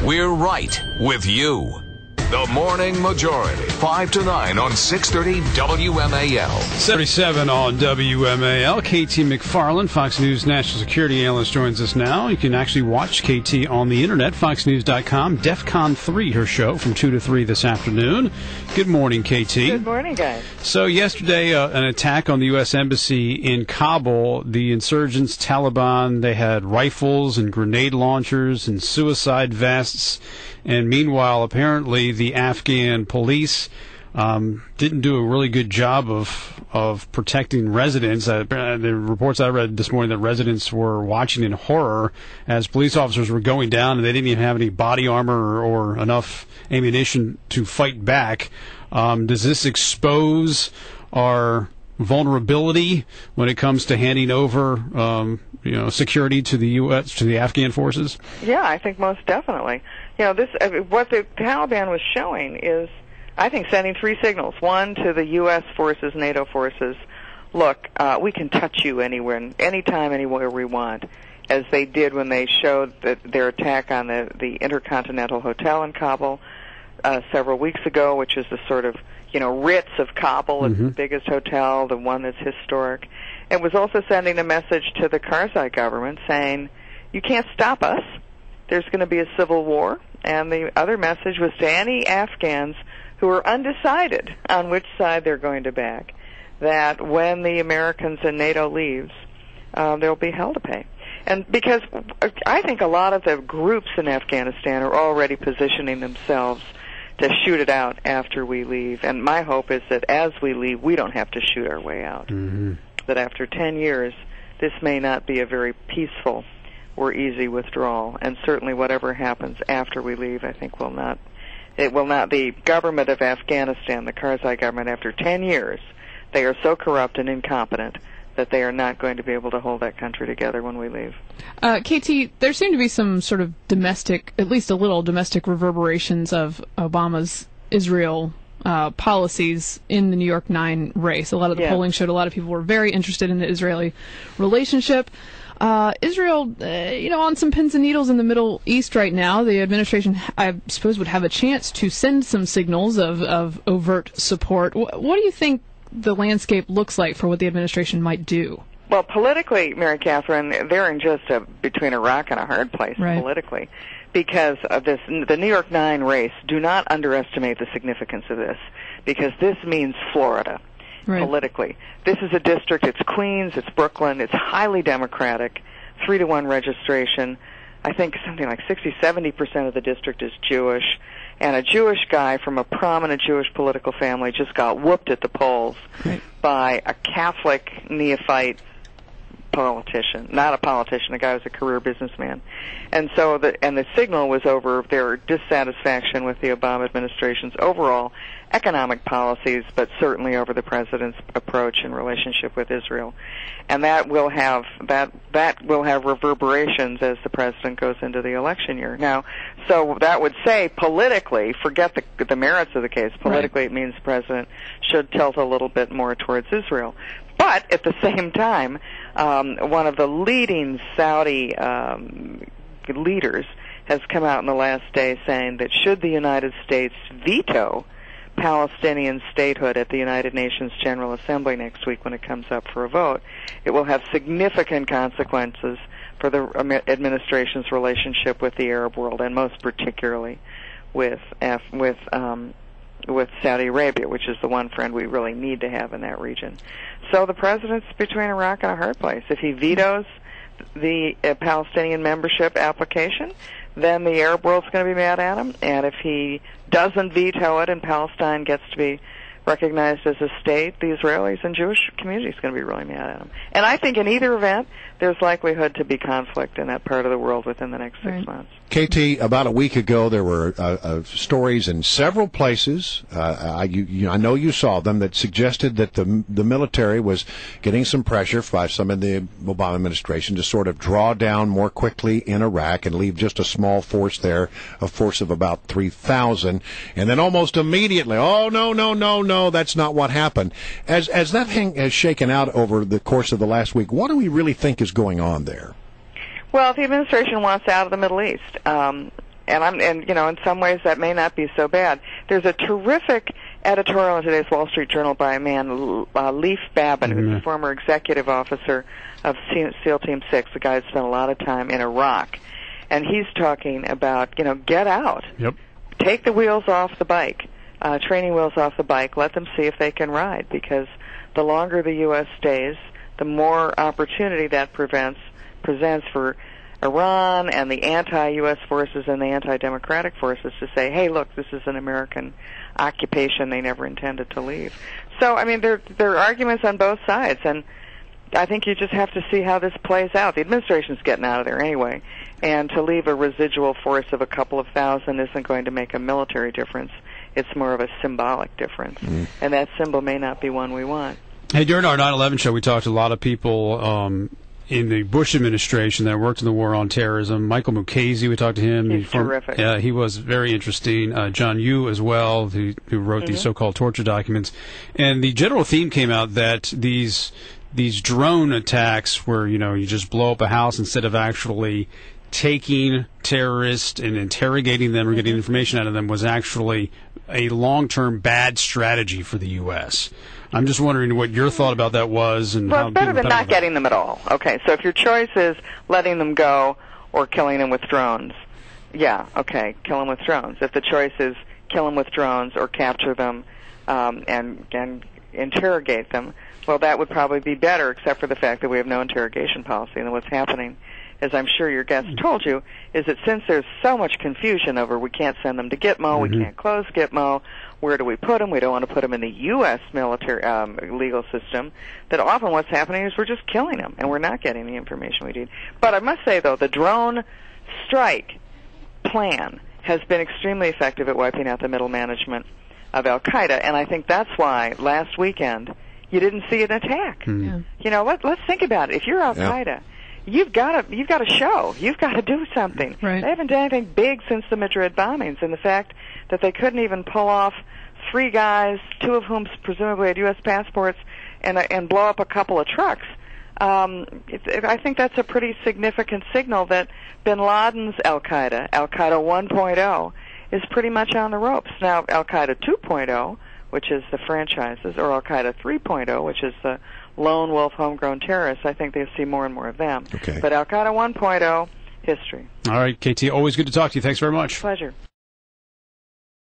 We're right with you. The Morning Majority, 5 to 9 on 630 WMAL. 37 on WMAL. KT McFarland, Fox News National Security Analyst, joins us now. You can actually watch KT on the internet, foxnews.com. DEFCON 3, her show, from 2 to 3 this afternoon. Good morning, KT. Good morning, guys. So yesterday, an attack on the U.S. Embassy in Kabul. The insurgents, Taliban, they had rifles and grenade launchers and suicide vests. And meanwhile, apparently, the Afghan police didn't do a really good job of protecting residents. The reports I read this morning that residents were watching in horror as police officers were going down, and they didn't even have any body armor or enough ammunition to fight back. Does this expose our vulnerability when it comes to handing over security to the U.S., to the Afghan forces? Yeah, I think most definitely. What the Taliban was showing is, I think, sending three signals. One, to the U.S. forces, NATO forces, look, we can touch you anywhere, anytime, anywhere we want, as they did when they showed their attack on the Intercontinental Hotel in Kabul several weeks ago, which is the sort of, Ritz of Kabul. It's the biggest hotel, the one that's historic. It was also sending a message to the Karzai government saying, you can't stop us. There's going to be a civil war. And the other message was to any Afghans who are undecided on which side they're going to back, that when the Americans and NATO leaves, there'll be hell to pay. And because I think a lot of the groups in Afghanistan are already positioning themselves to shoot it out after we leave. And my hope is that as we leave, we don't have to shoot our way out. That after 10 years, this may not be a very peaceful or easy withdrawal. And certainly whatever happens after we leave, I think it will not. The government of Afghanistan, the Karzai government, after 10 years, they are so corrupt and incompetent that they are not going to be able to hold that country together when we leave. KT, there seem to be some sort of domestic, at least a little domestic reverberations of Obama's Israel policies in the New York 9 race. A lot of the polling showed a lot of people were very interested in the Israeli relationship. Israel, on some pins and needles in the Middle East right now. The administration, I suppose, would have a chance to send some signals of overt support. What do you think the landscape looks like for what the administration might do? Well, politically, Mary Catherine, they're in just between a rock and a hard place politically, because of this. The New York 9 race, do not underestimate the significance of this, because this means Florida. Politically. This is a district, it's Queens, it's Brooklyn, it's highly Democratic, 3-to-1 registration. I think something like 60-70% of the district is Jewish, and a Jewish guy from a prominent Jewish political family just got whooped at the polls by a Catholic neophyte politician, not a politician, the guy was a career businessman. And so the signal was over their dissatisfaction with the Obama administration's overall economic policies, but certainly over the president's approach and relationship with Israel. And that will have reverberations as the president goes into the election year. Now, so that would say politically, forget the merits of the case, politically it means the president should tilt a little bit more towards Israel. But at the same time, one of the leading Saudi leaders has come out in the last day saying that should the United States veto Palestinian statehood at the United Nations General Assembly next week when it comes up for a vote, it will have significant consequences for the administration's relationship with the Arab world, and most particularly with Saudi Arabia, which is the one friend we really need to have in that region. So the president's between a rock and a hard place. If he vetoes the Palestinian membership application, then the Arab world's going to be mad at him. And if he doesn't veto it and Palestine gets to be recognized as a state, the Israelis and Jewish community is going to be really mad at him. And I think in either event, there's likelihood to be conflict in that part of the world within the next 6 months. KT, about a week ago, there were stories in several places, I know you saw them, that suggested that the military was getting some pressure by some of the Obama administration to sort of draw down more quickly in Iraq and leave just a small force there, a force of about 3,000. And then almost immediately, oh, no, that's not what happened. As that thing has shaken out over the course of the last week, what do we really think is going on there? Well, the administration wants out of the Middle East. And in some ways that may not be so bad. There's a terrific editorial in today's Wall Street Journal by a man, Leif Babin, who's a former executive officer of SEAL Team 6, the guy who spent a lot of time in Iraq. And he's talking about, get out. Yep. Take the wheels off the bike, training wheels off the bike. Let them see if they can ride, because the longer the U.S. stays, the more opportunity that presents for Iran and the anti-U.S. forces and the anti-democratic forces to say, hey, look, this is an American occupation they never intended to leave. So, there are arguments on both sides, and I think you just have to see how this plays out. The administration's getting out of there anyway, and to leave a residual force of a couple of thousand isn't going to make a military difference. It's more of a symbolic difference, and that symbol may not be one we want. Hey, during our 9/11 show, we talked to a lot of people in the Bush administration that worked in the war on terrorism. Michael Mukasey, we talked to him. He's terrific. Yeah, he was very interesting. John Yoo as well, who wrote these so-called torture documents. And the general theme came out that these drone attacks where, you just blow up a house instead of actually taking terrorists and interrogating them or getting information out of them was actually a long-term bad strategy for the U.S. I'm just wondering what your thought about that was. And well, it's better than not getting them at all. Okay, so if your choice is letting them go or killing them with drones, yeah, okay, kill them with drones. If the choice is kill them with drones or capture them and interrogate them, well, that would probably be better, except for the fact that we have no interrogation policy. And what's happening, as I'm sure your guest told you, is that since there's so much confusion over we can't send them to Gitmo, we can't close Gitmo, where do we put them? We don't want to put them in the U.S. military legal system, that often what's happening is we're just killing them, and we're not getting the information we need. But I must say, though, the drone strike plan has been extremely effective at wiping out the middle management of Al-Qaeda, and I think that's why last weekend you didn't see an attack. Let's think about it. If you're Al-Qaeda, you've got to show. You've got to do something. Right. They haven't done anything big since the Madrid bombings, and the fact that they couldn't even pull off 3 guys, 2 of whom presumably had U.S. passports, and blow up a couple of trucks. I think that's a pretty significant signal that bin Laden's Al-Qaeda 1.0, is pretty much on the ropes. Now, Al-Qaeda 2.0, which is the franchises, or Al-Qaeda 3.0, which is the lone wolf homegrown terrorists, I think they'll see more and more of them. Okay. But Al-Qaeda 1.0, history. All right, KT, always good to talk to you. Thanks very much. Pleasure.